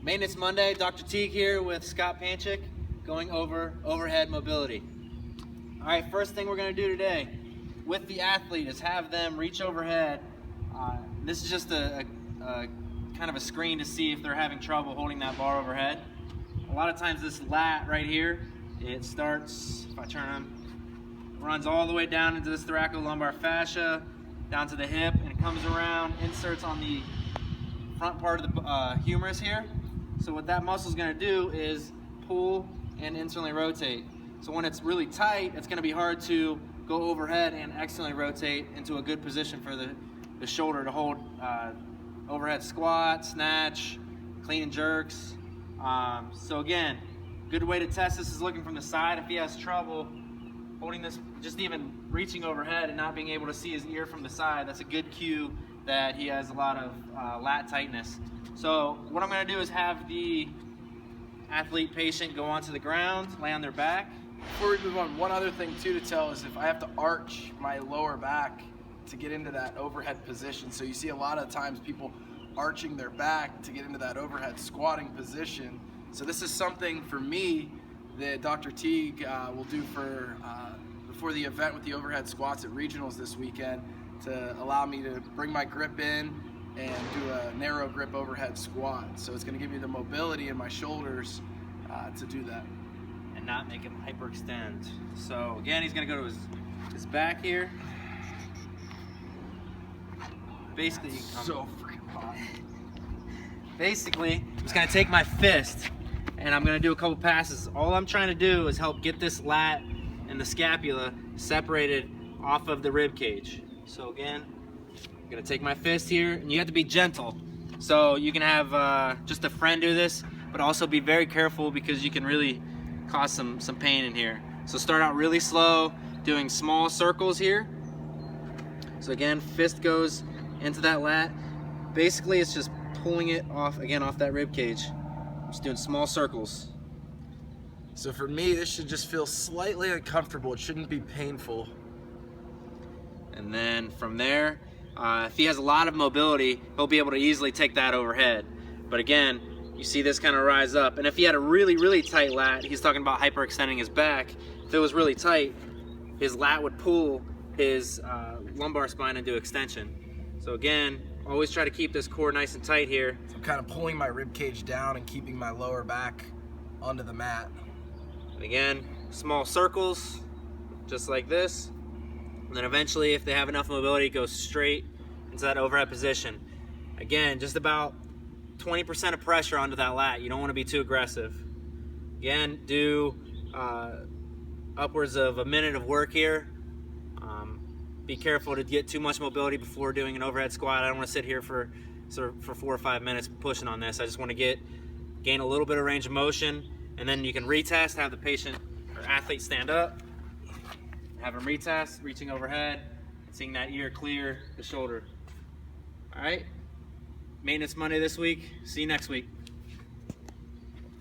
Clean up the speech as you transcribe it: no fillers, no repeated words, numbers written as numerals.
Maintenance Monday, Dr. Teague here with Scott Panchik, going over overhead mobility. All right, first thing we're gonna do today with the athlete is have them reach overhead. This is just a kind of a screen to see if they're having trouble holding that bar overhead. A lot of times this lat right here, it starts, if I turn them, runs all the way down into this thoracolumbar fascia, down to the hip, and it comes around, inserts on the front part of the humerus here. So what that muscle is going to do is pull and instantly rotate. So when it's really tight, it's going to be hard to go overhead and externally rotate into a good position for the shoulder to hold overhead squat, snatch, clean and jerks. So again, good way to test this is looking from the side. If he has trouble holding this, just even reaching overhead and not being able to see his ear from the side, that's a good cue that he has a lot of lat tightness. So what I'm going to do is have the athlete patient go onto the ground, lay on their back. Before we move on, one other thing too to tell is if I have to arch my lower back to get into that overhead position. So you see a lot of times people arching their back to get into that overhead squatting position. So this is something for me that Dr. Teague will do for before the event with the overhead squats at regionals this weekend, to allow me to bring my grip in and do a narrow grip overhead squat. So it's going to give me the mobility in my shoulders to do that. And not make him hyperextend. So again, he's going to go to his back here. Basically, So freaking hot. Basically, I'm just going to take my fist and I'm going to do a couple passes. All I'm trying to do is help get this lat and the scapula separated off of the rib cage. So again, I'm going to take my fist here, and you have to be gentle. So you can have just a friend do this, but also be very careful because you can really cause some pain in here. So start out really slow, doing small circles here. So again, fist goes into that lat. Basically, it's just pulling it off, again, off that rib cage. I'm just doing small circles. So for me, this should just feel slightly uncomfortable. It shouldn't be painful. And then from there, if he has a lot of mobility, he'll be able to easily take that overhead. But again, you see this kind of rise up. And if he had a really, really tight lat, he's talking about hyperextending his back. If it was really tight, his lat would pull his lumbar spine into extension. So again, always try to keep this core nice and tight here. So I'm kind of pulling my rib cage down and keeping my lower back onto the mat. And again, small circles, just like this. And then eventually, if they have enough mobility, go straight into that overhead position. Again, just about 20% of pressure onto that lat. You don't want to be too aggressive. Again, do upwards of a minute of work here. Be careful to get too much mobility before doing an overhead squat. I don't want to sit here for 4 or 5 minutes pushing on this. I just want to gain a little bit of range of motion, and then you can retest, have the patient or athlete stand up, have them retest, reaching overhead, seeing that ear clear the shoulder. All right, Maintenance Monday this week. See you next week.